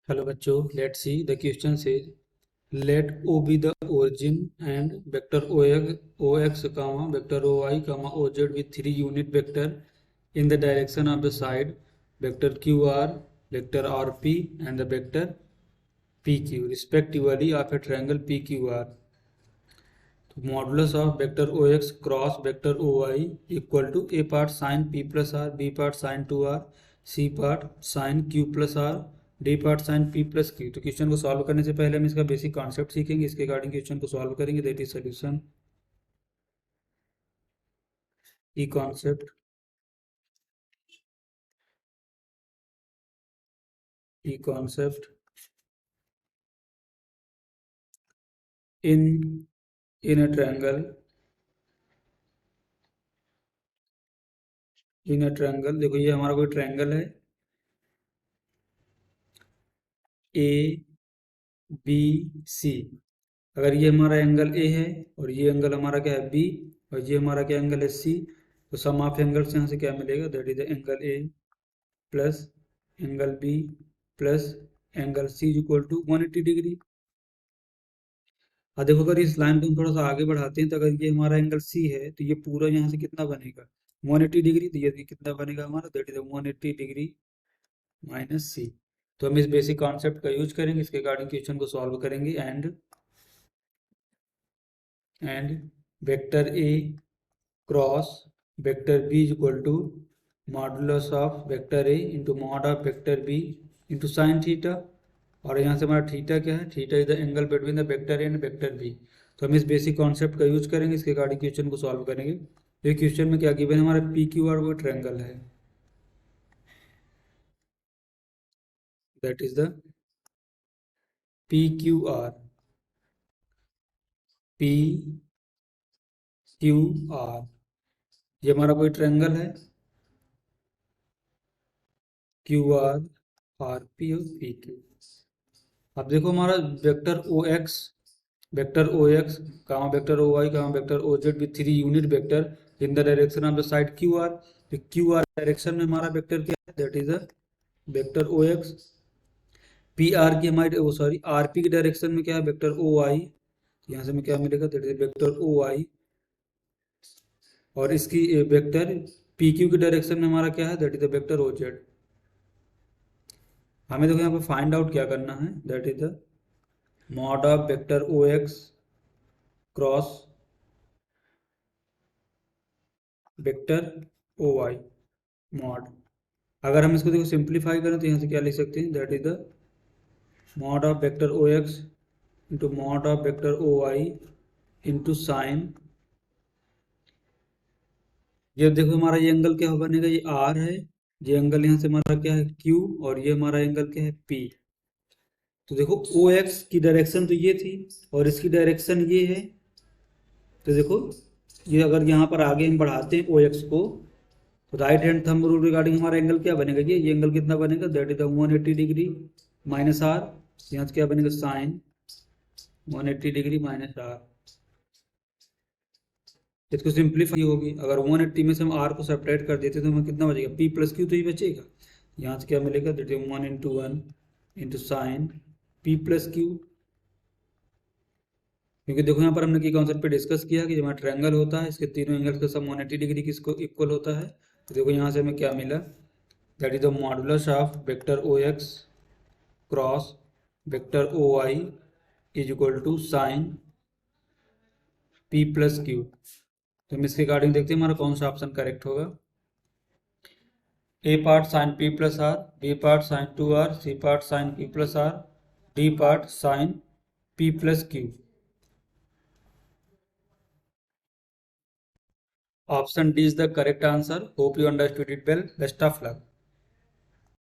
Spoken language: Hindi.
Hello bachcho, let's see the question says let O be the origin and vector ox comma vector oy comma oz with three unit vector in the direction of the side vector qr vector rp and the vector pq respectively of a triangle pqr. Modulus of vector ox cross vector oy equal to a part sin p plus r, b part sin 2r, c part sin q plus r, D part sine P plus Q. तो क्वेश्चन को सॉल्व करने से पहले हम इसका बेसिक कॉन्सेप्ट सीखेंगे, इसके अकॉर्डिंग क्वेश्चन को सॉल्व करेंगे। दैट इज सोल्यूशन ई concept in in a triangle देखो ये हमारा कोई ट्रायंगल है ए बी सी। अगर ये हमारा एंगल ए है और ये एंगल हमारा क्या है बी और ये हमारा क्या एंगल है सी, तो सम ऑफ एंगल्स यहाँ से क्या मिलेगा, that is the angle A plus angle B plus angle C is equal to 180 degree. देखो अगर इस लाइन को हम थोड़ा सा आगे बढ़ाते हैं तो अगर ये हमारा एंगल सी है तो ये पूरा यहाँ से कितना बनेगा 180 डिग्री। तो ये कितना बनेगा हमारा, that is 180 degree minus C. तो हम इस बेसिक कॉन्सेप्ट का यूज करेंगे, इसके अकॉर्डिंग क्वेश्चन को सॉल्व करेंगे। And vector A cross vector B is equal to modulus of vector A into mod of vector B into sine theta. और यहाँ से हमारा थीटा क्या है, theta is the angle between the vector A and vector B. तो हम इस बेसिक कॉन्सेप्ट का यूज करेंगे, इसके अकॉर्डिंग क्वेश्चन को सॉल्व करेंगे। ये क्वेश्चन में क्या गिवन है, हमारा पी क्यू आर वो ट्रायंगल है, that is the P Q R, P Q R ये हमारा कोई ट्रायंगल है क्यू आर आर पी और पी क्यू। अब देखो हमारा vector O X comma vector O Y comma vector O Z with three unit vector in the direction of the side Q R. तो क्यू आर डायरेक्शन में हमारा वेक्टर क्या है, that is the vector O x. P R की हमारी सॉरी आर पी की डायरेक्शन में क्या है, वेक्टर ओ वाई। यहाँ से हमें क्या मिलेगा, that is vector O Y. और इसकी वेक्टर पी क्यू की डायरेक्शन में हमारा क्या है, that is the vector O Z. हमें देखो यहाँ पे फाइंड आउट क्या करना है, that is the mod of vector O X cross vector O Y mod. अगर हम इसको देखो सिंप्लीफाई करें तो यहाँ से क्या लिख सकते हैं, that is the mod of vector O X into mod of vector O Y into sine. ये देखो हमारा ये एंगल क्या बनेगा, ये आर है, ये एंगल यहाँ से हमारा क्या है क्यू और ये हमारा एंगल क्या है पी। तो देखो ओ एक्स की डायरेक्शन तो ये थी और इसकी डायरेक्शन ये है। तो देखो ये अगर यहाँ पर आगे हम बढ़ाते हैं ओ एक्स को तो right hand thumb rule regarding हमारा एंगल क्या बनेगा, ये एंगल कितना बनेगा, that is the 180 degree minus R. यहाँ से क्या बनेगा साइन 180 डिग्री माइनस आर। इसको सिंप्लीफाई होगी, अगर 180 में से हम आर को सेपरेट कर देते तो हमें कितना बचेगा, पी प्लस क्यू तो ही बचेगा। यहाँ से क्या मिलेगा, that is 1 into 1 into sine P plus Q. क्योंकि देखो यहाँ पर हमने की कॉन्सेप्ट पे डिस्कस किया कि जब हमारा ट्रायंगल होता है इसके तीनों एंगल्स का सम 180 डिग्री किसको इक्वल होता है। तो देखो यहाँ से हमें क्या मिला, that is the modulus of vector O X cross vector O Y is equal to sine P plus Q. तो हम इसके अकॉर्डिंग देखते हैं हमारा कौन सा ऑप्शन करेक्ट होगा। A part sine P plus R, B part sine 2r, C part sine P plus R, D part sine P plus Q. Option D is the correct answer. Hope you understood it well. Best of luck.